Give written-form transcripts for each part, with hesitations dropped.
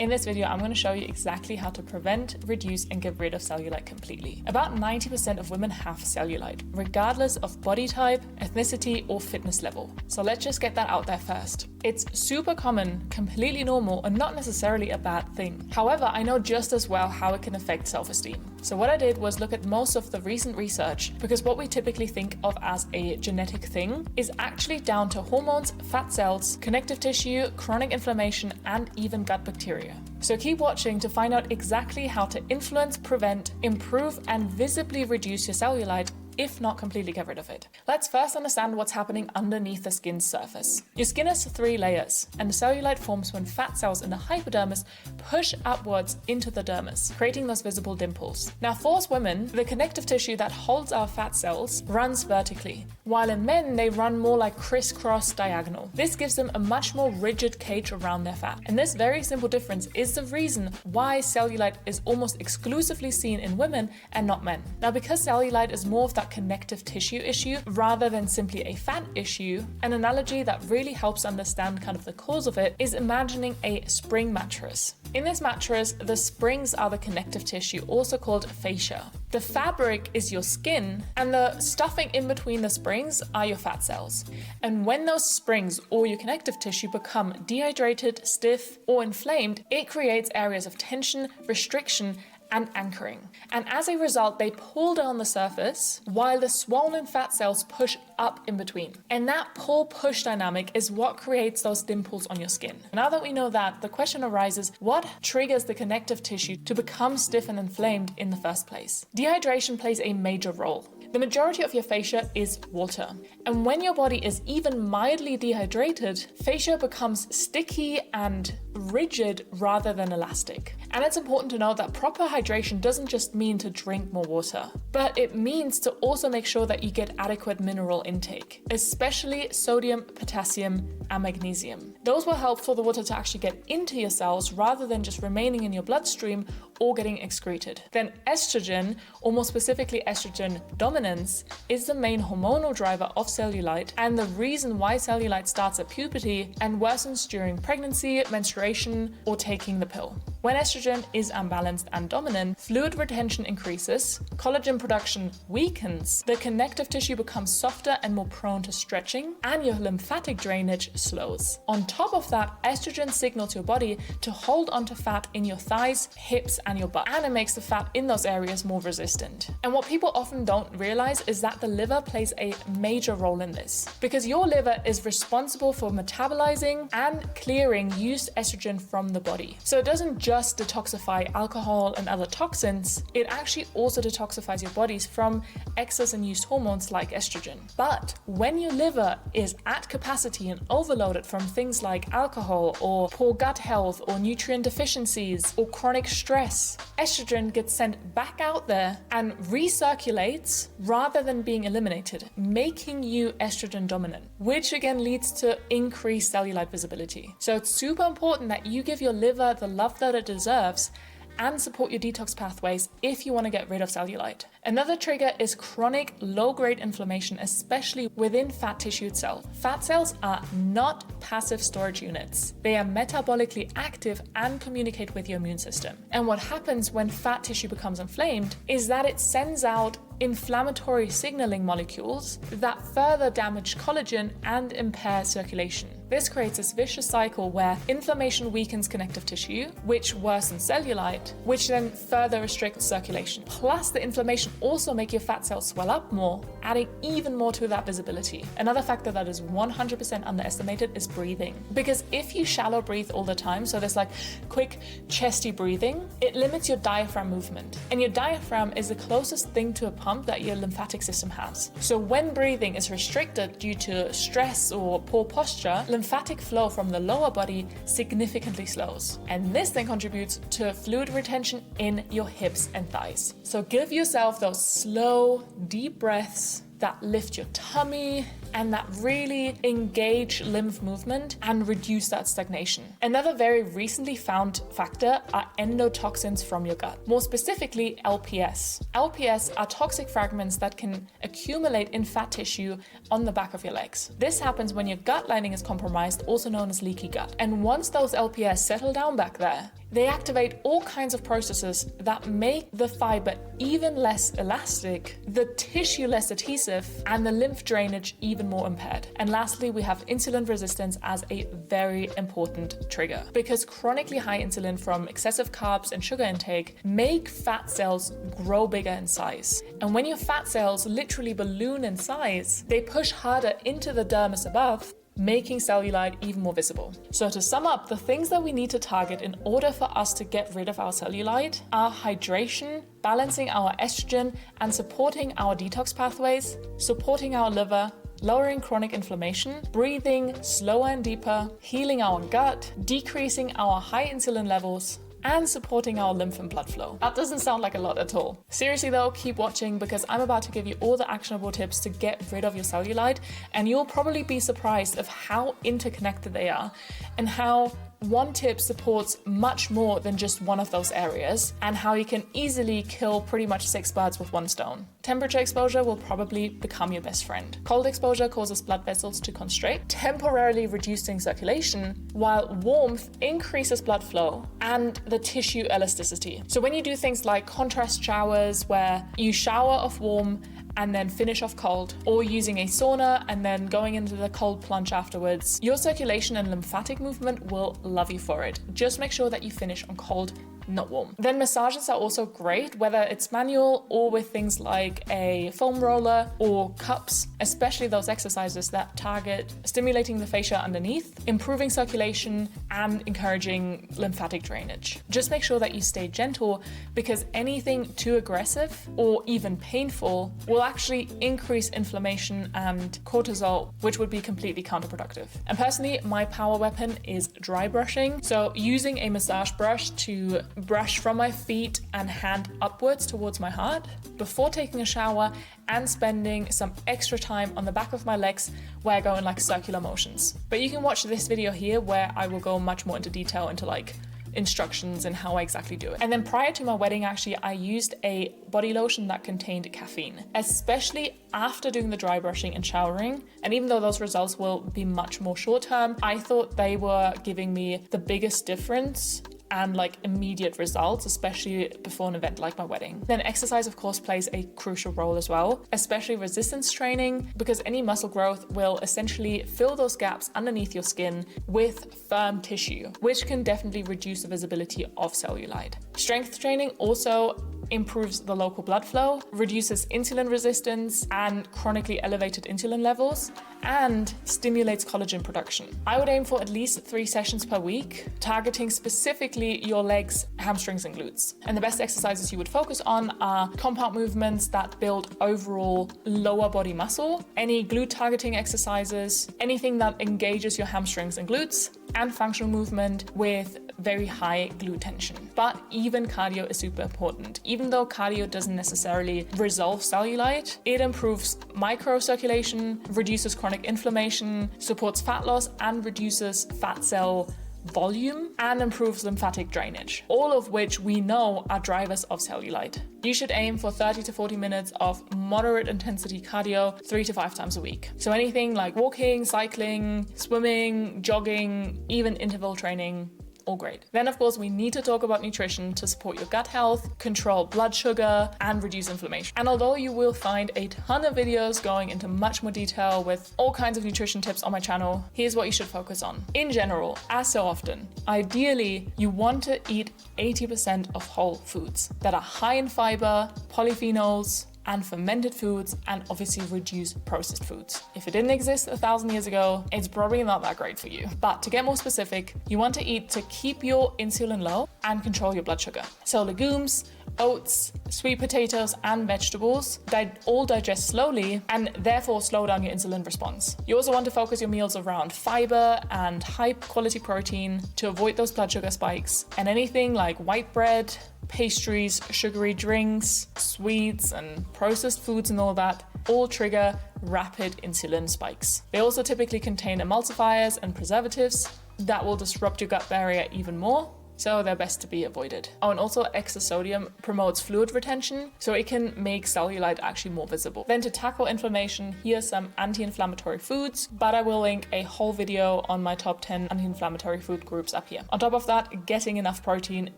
In this video, I'm going to show you exactly how to prevent, reduce, and get rid of cellulite completely. About 90% of women have cellulite, regardless of body type, ethnicity, or fitness level. So let's just get that out there first. It's super common, completely normal, and not necessarily a bad thing. However, I know just as well how it can affect self-esteem. So what I did was look at most of the recent research, because what we typically think of as a genetic thing is actually down to hormones, fat cells, connective tissue, chronic inflammation, and even gut bacteria. So keep watching to find out exactly how to influence, prevent, improve, and visibly reduce your cellulite, if not completely get rid of it. Let's first understand what's happening underneath the skin's surface. Your skin has 3 layers, and the cellulite forms when fat cells in the hypodermis push upwards into the dermis, creating those visible dimples. Now, for us women, the connective tissue that holds our fat cells runs vertically, while in men, they run more like crisscross diagonal. This gives them a much more rigid cage around their fat. And this very simple difference is the reason why cellulite is almost exclusively seen in women and not men. Now, because cellulite is more of that connective tissue issue rather than simply a fat issue, an analogy that really helps understand kind of the cause of it is imagining a spring mattress. In this mattress, the springs are the connective tissue, also called fascia. The fabric is your skin, and the stuffing in between the springs are your fat cells. And when those springs or your connective tissue become dehydrated, stiff, or inflamed, it creates areas of tension, restriction, and anchoring. And as a result, they pull down the surface while the swollen fat cells push up in between. And that pull-push dynamic is what creates those dimples on your skin. Now that we know that, the question arises, what triggers the connective tissue to become stiff and inflamed in the first place? Dehydration plays a major role. The majority of your fascia is water. And when your body is even mildly dehydrated, fascia becomes sticky and rigid rather than elastic. And it's important to know that proper hydration doesn't just mean to drink more water, but it means to also make sure that you get adequate mineral intake, especially sodium, potassium, and magnesium. Those will help for the water to actually get into your cells rather than just remaining in your bloodstream or getting excreted. Then estrogen, or more specifically estrogen dominance, is the main hormonal driver of cellulite and the reason why cellulite starts at puberty and worsens during pregnancy, menstruation, or taking the pill. When estrogen is unbalanced and dominant, fluid retention increases, collagen production weakens, the connective tissue becomes softer and more prone to stretching, and your lymphatic drainage slows. On top of that, estrogen signals your body to hold onto fat in your thighs, hips, and your butt, and it makes the fat in those areas more resistant. And what people often don't realize is that the liver plays a major role in this, because your liver is responsible for metabolizing and clearing used estrogen from the body. So it doesn't just detoxify alcohol and other toxins, it actually also detoxifies your bodies from excess and used hormones like estrogen. But when your liver is at capacity and overloaded from things like alcohol or poor gut health or nutrient deficiencies or chronic stress, estrogen gets sent back out there and recirculates rather than being eliminated, making you estrogen dominant, which again leads to increased cellulite visibility. So it's super important that you give your liver the love that it deserves and support your detox pathways if you want to get rid of cellulite. Another trigger is chronic low-grade inflammation, especially within fat tissue itself. Fat cells are not passive storage units. They are metabolically active and communicate with your immune system. And what happens when fat tissue becomes inflamed is that it sends out inflammatory signaling molecules that further damage collagen and impair circulation. This creates this vicious cycle where inflammation weakens connective tissue, which worsens cellulite, which then further restricts circulation. Plus, the inflammation also makes your fat cells swell up more, adding even more to that visibility. Another factor that is 100% underestimated is breathing. Because if you shallow breathe all the time, so there's like quick chesty breathing, it limits your diaphragm movement. And your diaphragm is the closest thing to a pump that your lymphatic system has. So when breathing is restricted due to stress or poor posture, lymphatic flow from the lower body significantly slows. And this then contributes to fluid retention in your hips and thighs. So give yourself those slow, deep breaths that lift your tummy, and that really engage lymph movement and reduce that stagnation. Another very recently found factor are endotoxins from your gut, more specifically LPS. LPS are toxic fragments that can accumulate in fat tissue on the back of your legs. This happens when your gut lining is compromised, also known as leaky gut. And once those LPS settle down back there, they activate all kinds of processes that make the fiber even less elastic, the tissue less adhesive, and the lymph drainage even more impaired. And lastly, we have insulin resistance as a very important trigger, because chronically high insulin from excessive carbs and sugar intake make fat cells grow bigger in size. And when your fat cells literally balloon in size, they push harder into the dermis above, making cellulite even more visible. So to sum up, the things that we need to target in order for us to get rid of our cellulite are hydration, balancing our estrogen and supporting our detox pathways, supporting our liver, lowering chronic inflammation, breathing slower and deeper, healing our gut, decreasing our high insulin levels, and supporting our lymph and blood flow. That doesn't sound like a lot at all. Seriously though, keep watching, because I'm about to give you all the actionable tips to get rid of your cellulite, and you'll probably be surprised of how interconnected they are and how one tip supports much more than just one of those areas, and how you can easily kill pretty much 6 birds with one stone. Temperature exposure will probably become your best friend. Cold exposure causes blood vessels to constrict, temporarily reducing circulation, while warmth increases blood flow and the tissue elasticity. So when you do things like contrast showers, where you shower off warm and then finish off cold, or using a sauna and then going into the cold plunge afterwards, your circulation and lymphatic movement will love you for it. Just make sure that you finish on cold, not warm. Then massages are also great, whether it's manual or with things like a foam roller or cups, especially those exercises that target stimulating the fascia underneath, improving circulation, and encouraging lymphatic drainage. Just make sure that you stay gentle, because anything too aggressive or even painful will actually increase inflammation and cortisol, which would be completely counterproductive. And personally, my power weapon is dry brushing. So using a massage brush to brush from my feet and hand upwards towards my heart before taking a shower, and spending some extra time on the back of my legs where I go in like circular motions. But you can watch this video here where I will go much more into detail into like instructions and how I exactly do it. And then prior to my wedding, actually, I used a body lotion that contained caffeine, especially after doing the dry brushing and showering. And even though those results will be much more short term, I thought they were giving me the biggest difference and like immediate results, especially before an event like my wedding. Then exercise, of course, plays a crucial role as well, especially resistance training, because any muscle growth will essentially fill those gaps underneath your skin with firm tissue, which can definitely reduce the visibility of cellulite. Strength training also improves the local blood flow, reduces insulin resistance and chronically elevated insulin levels, and stimulates collagen production. I would aim for at least 3 sessions per week, targeting specifically your legs, hamstrings, and glutes. And the best exercises you would focus on are compound movements that build overall lower body muscle, any glute targeting exercises, anything that engages your hamstrings and glutes, and functional movement with very high glute tension. But even cardio is super important. Even though cardio doesn't necessarily resolve cellulite, it improves microcirculation, reduces chronic inflammation, supports fat loss, and reduces fat cell volume, and improves lymphatic drainage, all of which we know are drivers of cellulite. You should aim for 30 to 40 minutes of moderate intensity cardio 3 to 5 times a week. So anything like walking, cycling, swimming, jogging, even interval training, all great. Then of course we need to talk about nutrition to support your gut health, control blood sugar, and reduce inflammation. And although you will find a ton of videos going into much more detail with all kinds of nutrition tips on my channel, here's what you should focus on. In general, as so often, ideally you want to eat 80% of whole foods that are high in fiber, polyphenols, and fermented foods, and obviously reduce processed foods. If it didn't exist 1,000 years ago, it's probably not that great for you. But to get more specific, you want to eat to keep your insulin low and control your blood sugar. So legumes, oats, sweet potatoes, and vegetables all digest slowly and therefore slow down your insulin response. You also want to focus your meals around fiber and high quality protein to avoid those blood sugar spikes, and anything like white bread, pastries, sugary drinks, sweets, and processed foods and all that, all trigger rapid insulin spikes. They also typically contain emulsifiers and preservatives that will disrupt your gut barrier even more, so they're best to be avoided. Oh, and also excess sodium promotes fluid retention, so it can make cellulite actually more visible. Then to tackle inflammation, here's some anti-inflammatory foods, but I will link a whole video on my top 10 anti-inflammatory food groups up here. On top of that, getting enough protein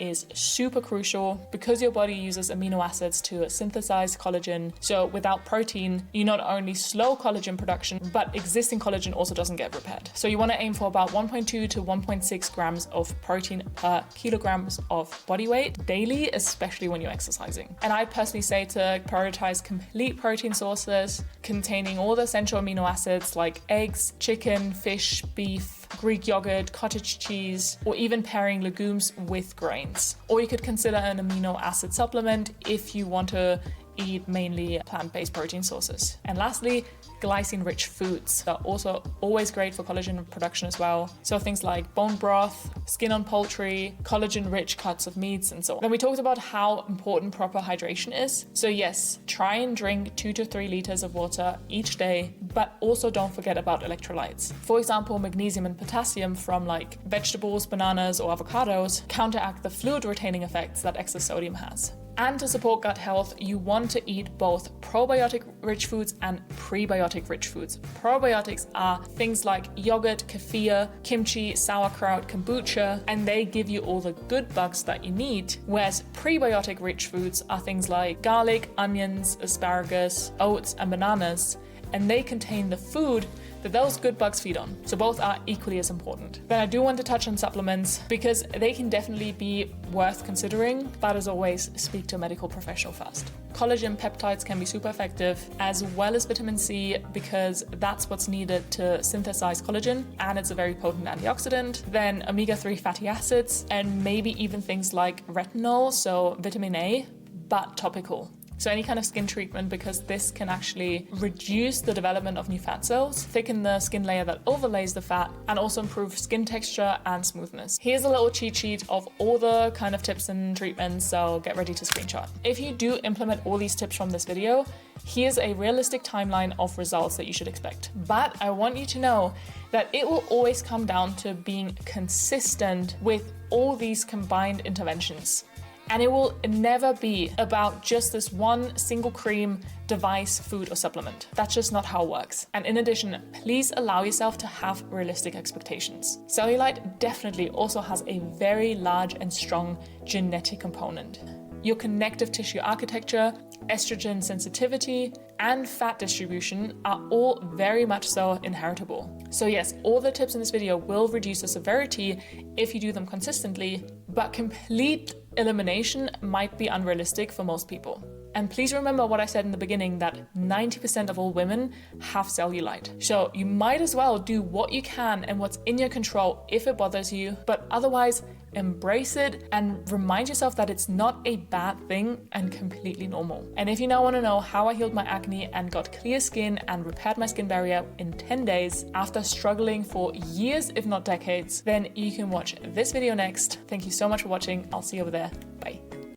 is super crucial because your body uses amino acids to synthesize collagen. So without protein, you not only slow collagen production, but existing collagen also doesn't get repaired. So you want to aim for about 1.2 to 1.6 grams of protein per kilograms of body weight daily, especially when you're exercising. And I personally say to prioritize complete protein sources containing all the essential amino acids like eggs, chicken, fish, beef, Greek yogurt, cottage cheese, or even pairing legumes with grains. Or you could consider an amino acid supplement if you want to eat mainly plant-based protein sources. And lastly, glycine-rich foods are also always great for collagen production as well. So things like bone broth, skin on poultry, collagen-rich cuts of meats, and so on. Then we talked about how important proper hydration is. So yes, try and drink 2 to 3 liters of water each day, but also don't forget about electrolytes. For example, magnesium and potassium from like vegetables, bananas, or avocados counteract the fluid-retaining effects that excess sodium has. And to support gut health, you want to eat both probiotic-rich foods and prebiotic-rich foods. Probiotics are things like yogurt, kefir, kimchi, sauerkraut, kombucha, and they give you all the good bugs that you need. Whereas prebiotic-rich foods are things like garlic, onions, asparagus, oats, and bananas, and they contain the food that those good bugs feed on. So both are equally as important. Then I do want to touch on supplements because they can definitely be worth considering, but as always, speak to a medical professional first. Collagen peptides can be super effective, as well as vitamin C, because that's what's needed to synthesize collagen, and it's a very potent antioxidant. Then omega-3 fatty acids, and maybe even things like retinol, so vitamin A, but topical. So any kind of skin treatment, because this can actually reduce the development of new fat cells, thicken the skin layer that overlays the fat, and also improve skin texture and smoothness. Here's a little cheat sheet of all the kind of tips and treatments, so get ready to screenshot. If you do implement all these tips from this video, here's a realistic timeline of results that you should expect. But I want you to know that it will always come down to being consistent with all these combined interventions. And it will never be about just this one single cream, device, food, or supplement. That's just not how it works. And in addition, please allow yourself to have realistic expectations. Cellulite definitely also has a very large and strong genetic component. Your connective tissue architecture, estrogen sensitivity, and fat distribution are all very much so inheritable. So yes, all the tips in this video will reduce the severity if you do them consistently, but complete elimination might be unrealistic for most people. And please remember what I said in the beginning, that 90% of all women have cellulite. So you might as well do what you can and what's in your control if it bothers you, but otherwise embrace it and remind yourself that it's not a bad thing and completely normal. And if you now want to know how I healed my acne and got clear skin and repaired my skin barrier in 10 days after struggling for years, if not decades, then you can watch this video next. Thank you so much for watching. I'll see you over there. Bye.